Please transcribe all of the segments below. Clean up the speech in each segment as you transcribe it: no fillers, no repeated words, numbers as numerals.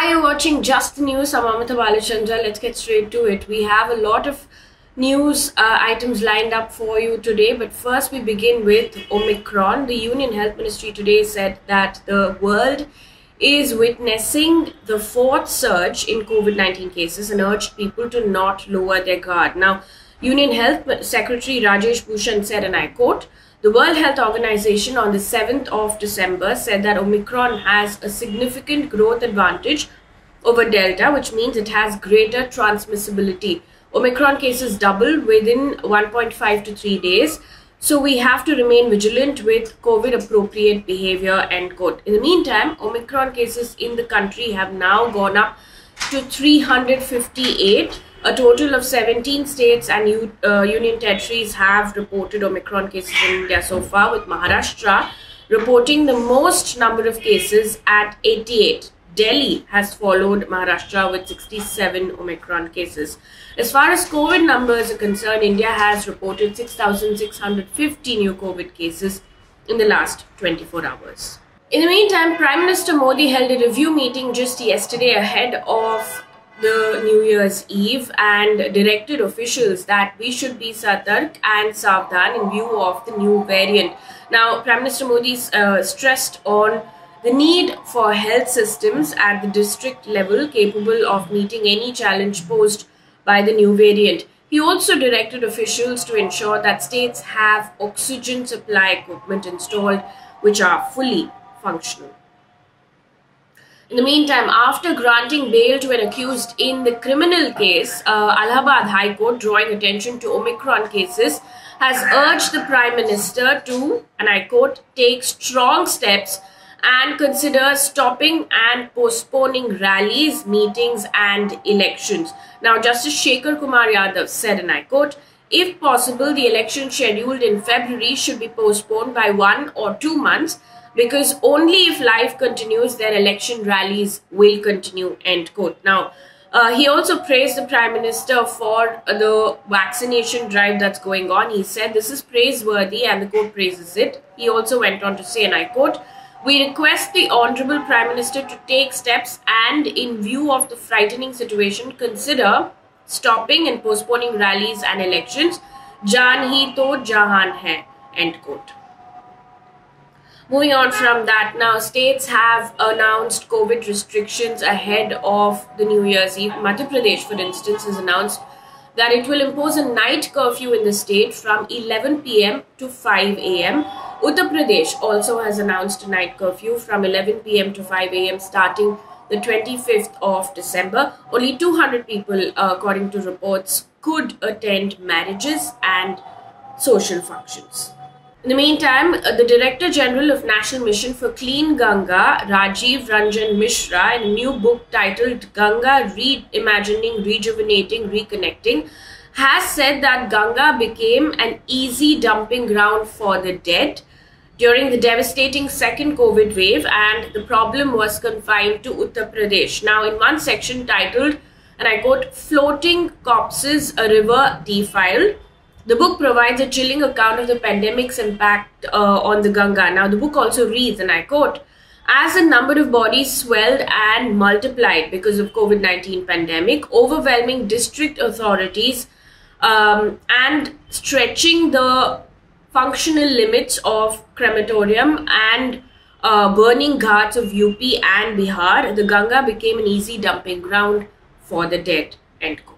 Hi, you're watching Just the News. I'm Amita Balachandra. Let's get straight to it. We have a lot of news items lined up for you today, but first we begin with Omicron. The Union Health Ministry today said that the world is witnessing the fourth surge in COVID-19 cases and urged people to not lower their guard. Now, Union Health Secretary Rajesh Bhushan said, and I quote, "The World Health Organization on the 7th of December said that Omicron has a significant growth advantage over Delta, which means it has greater transmissibility. Omicron cases double within 1.5 to 3 days. So we have to remain vigilant with COVID-appropriate behavior," end quote. In the meantime, Omicron cases in the country have now gone up to 358. A total of 17 states and union territories have reported Omicron cases in India so far, with Maharashtra reporting the most number of cases at 88. Delhi has followed Maharashtra with 67 Omicron cases. As far as COVID numbers are concerned, India has reported 6,650 new COVID cases in the last 24 hours. In the meantime, Prime Minister Modi held a review meeting just yesterday ahead of the New Year's Eve and directed officials that we should be satark and savdhan in view of the new variant. Now, Prime Minister Modi stressed on the need for health systems at the district level capable of meeting any challenge posed by the new variant. He also directed officials to ensure that states have oxygen supply equipment installed which are fully functional. In the meantime, after granting bail to an accused in the criminal case, Allahabad High Court, drawing attention to Omicron cases, has urged the Prime Minister to, and I quote, "take strong steps and consider stopping and postponing rallies, meetings and elections." Now, Justice Shekhar Kumar Yadav said, and I quote, "If possible, the election scheduled in February should be postponed by 1 or 2 months, because only if life continues, their election rallies will continue," end quote. Now, he also praised the Prime Minister for the vaccination drive that's going on. He said this is praiseworthy and the court praises it. He also went on to say, and I quote, "We request the Honorable Prime Minister to take steps and, in view of the frightening situation, consider stopping and postponing rallies and elections. Jaan hi to jahan hai," end quote. Moving on from that, now states have announced COVID restrictions ahead of the New Year's Eve. Madhya Pradesh, for instance, has announced that it will impose a night curfew in the state from 11 p.m. to 5 a.m. Uttar Pradesh also has announced a night curfew from 11 p.m. to 5 a.m. starting the 25th of December. Only 200 people, according to reports, could attend marriages and social functions. In the meantime, the Director General of National Mission for Clean Ganga, Rajiv Ranjan Mishra, in a new book titled Ganga Reimagining, Rejuvenating, Reconnecting, has said that Ganga became an easy dumping ground for the dead during the devastating second COVID wave, and the problem was confined to Uttar Pradesh. Now, in one section titled, and I quote, "Floating Corpses, a River Defiled," the book provides a chilling account of the pandemic's impact on the Ganga. Now, the book also reads, and I quote, "As the number of bodies swelled and multiplied because of COVID-19 pandemic, overwhelming district authorities and stretching the functional limits of crematorium and burning ghats of UP and Bihar, the Ganga became an easy dumping ground for the dead," end quote.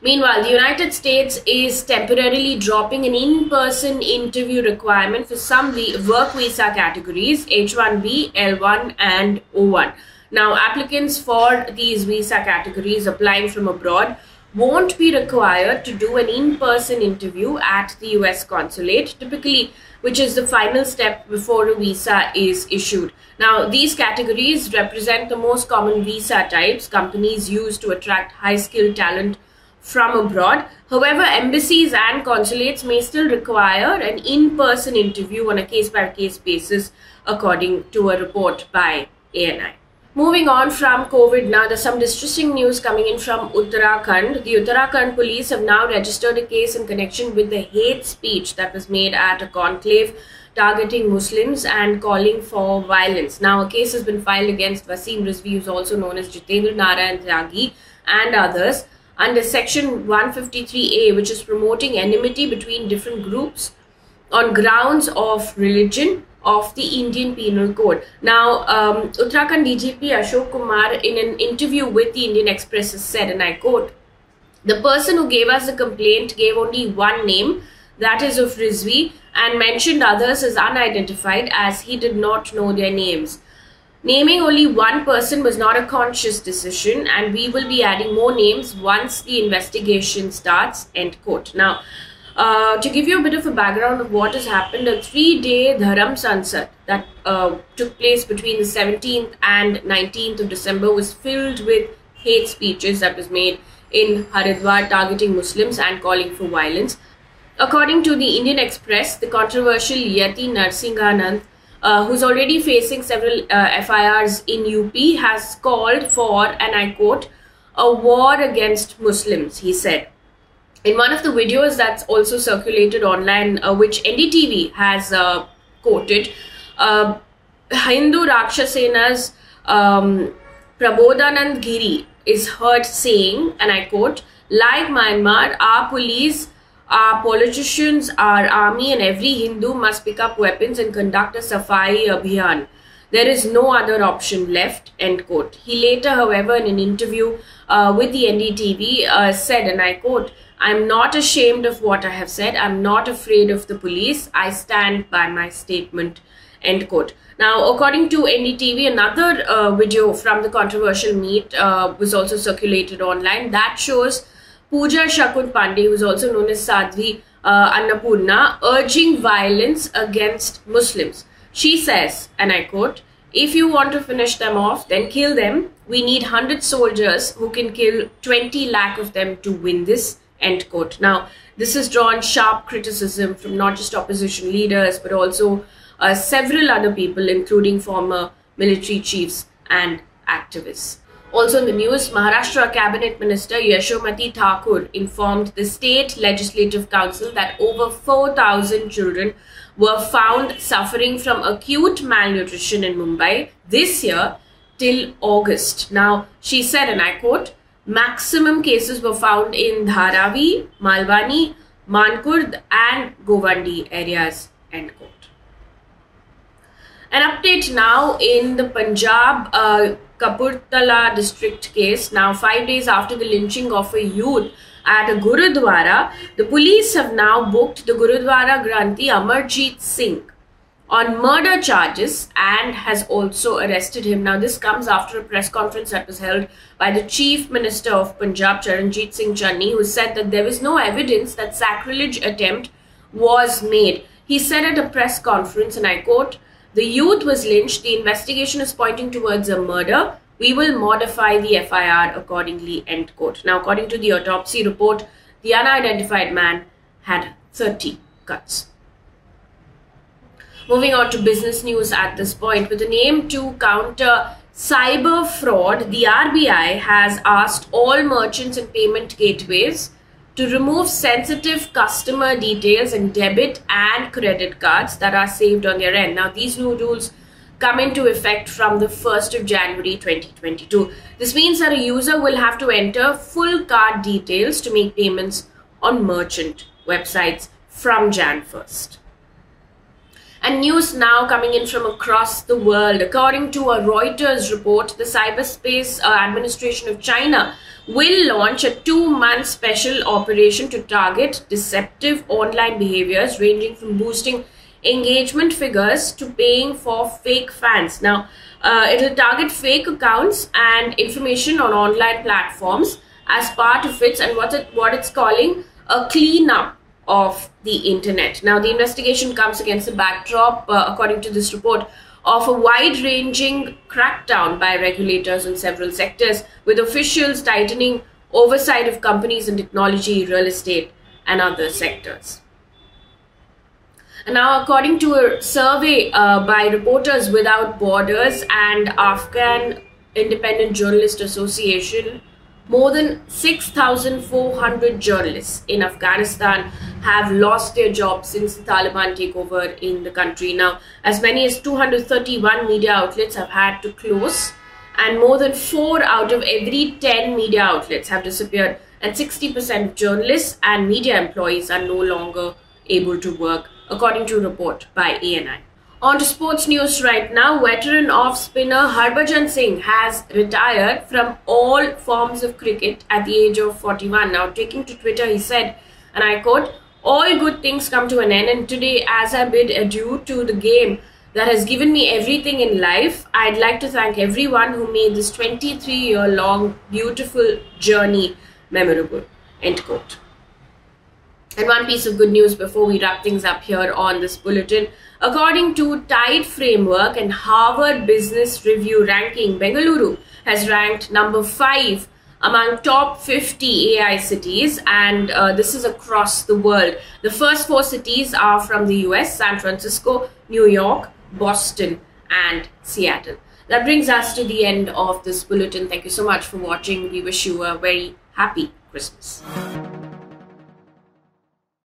Meanwhile, the United States is temporarily dropping an in-person interview requirement for some work visa categories, H-1B, L-1 and O-1. Now, applicants for these visa categories applying from abroad won't be required to do an in-person interview at the US consulate, typically, which is the final step before a visa is issued. Now, these categories represent the most common visa types companies use to attract high-skilled talent from abroad. However, embassies and consulates may still require an in-person interview on a case-by-case basis, according to a report by ANI. Moving on from COVID now, there's some distressing news coming in from Uttarakhand. The Uttarakhand police have now registered a case in connection with the hate speech that was made at a conclave targeting Muslims and calling for violence. Now, a case has been filed against Wasim Rizvi, who is also known as Jitendra Narayan Tyagi, and others under Section 153A, which is promoting enmity between different groups on grounds of religion of the Indian Penal Code. Now, Uttarakhand DGP Ashok Kumar, in an interview with the Indian Express, has said, and I quote, "The person who gave us the complaint gave only one name, that is of Rizvi, and mentioned others as unidentified as he did not know their names. Naming only one person was not a conscious decision, and we will be adding more names once the investigation starts," end quote. Now, to give you a bit of a background of what has happened, a 3-day Dharam Sansad that took place between the 17th and 19th of December was filled with hate speeches that was made in Haridwar targeting Muslims and calling for violence. According to the Indian Express, the controversial Yati Narsinghanand, who's already facing several FIRs in UP, has called for, and I quote, "a war against Muslims," he said. In one of the videos that's also circulated online, which NDTV has quoted, Hindu Rakshasena's Prabodhanand Giri is heard saying, and I quote, "Like Myanmar, our police, our politicians, our army and every Hindu must pick up weapons and conduct a Safai Abhiyan. There is no other option left," end quote. He later, however, in an interview with the NDTV said, and I quote, "I'm not ashamed of what I have said. I'm not afraid of the police. I stand by my statement," end quote. Now, according to NDTV, another video from the controversial meet was also circulated online that shows Pooja Shakun Pandey, who is also known as Sadhvi Annapurna, urging violence against Muslims. She says, and I quote, "If you want to finish them off, then kill them. We need 100 soldiers who can kill 20 lakh of them to win this," end quote. Now, this has drawn sharp criticism from not just opposition leaders, but also several other people, including former military chiefs and activists. Also in the news, Maharashtra Cabinet Minister Yashomati Thakur informed the State Legislative Council that over 4,000 children were found suffering from acute malnutrition in Mumbai this year till August. Now, she said, and I quote, "Maximum cases were found in Dharavi, Malwani, Mankurd and Govandi areas," end quote. An update now in the Punjab Kapurthala district case. Now, 5 days after the lynching of a youth at a Gurudwara, the police have now booked the Gurudwara Granthi Amarjeet Singh on murder charges and has also arrested him. Now, this comes after a press conference that was held by the Chief Minister of Punjab, Charanjit Singh Channi, who said that there was no evidence that sacrilege attempt was made. He said at a press conference, and I quote, "The youth was lynched. The investigation is pointing towards a murder. We will modify the FIR accordingly," end quote. Now, according to the autopsy report, the unidentified man had 30 cuts. Moving on to business news at this point. With an aim to counter cyber fraud, the RBI has asked all merchants and payment gateways to remove sensitive customer details and debit and credit cards that are saved on their end. Now, these new rules come into effect from the 1st of January 2022. This means that a user will have to enter full card details to make payments on merchant websites from Jan 1st. And news now coming in from across the world. According to a Reuters report, the Cyberspace Administration of China will launch a 2-month special operation to target deceptive online behaviors ranging from boosting engagement figures to paying for fake fans. Now, it will target fake accounts and information on online platforms as part of its and what it's calling a cleanup of the internet. Now, the investigation comes against the backdrop, according to this report, of a wide-ranging crackdown by regulators in several sectors, with officials tightening oversight of companies in technology, real estate, and other sectors. And now, according to a survey by Reporters Without Borders and Afghan Independent Journalist Association, more than 6,400 journalists in Afghanistan have lost their jobs since the Taliban takeover in the country. Now, as many as 231 media outlets have had to close, and more than 4 out of every 10 media outlets have disappeared, and 60% of journalists and media employees are no longer able to work, according to a report by ANI. On to sports news right now. Veteran off-spinner Harbhajan Singh has retired from all forms of cricket at the age of 41. Now, taking to Twitter, he said, and I quote, "All good things come to an end, and today, as I bid adieu to the game that has given me everything in life, I'd like to thank everyone who made this 23-year-long beautiful journey memorable." End quote. And one piece of good news before we wrap things up here on this bulletin. According to Tide Framework and Harvard Business Review ranking, Bengaluru has ranked number 5 among top 50 AI cities, and this is across the world. The first 4 cities are from the US: San Francisco, New York, Boston, and Seattle. That brings us to the end of this bulletin. Thank you so much for watching. We wish you a very happy Christmas.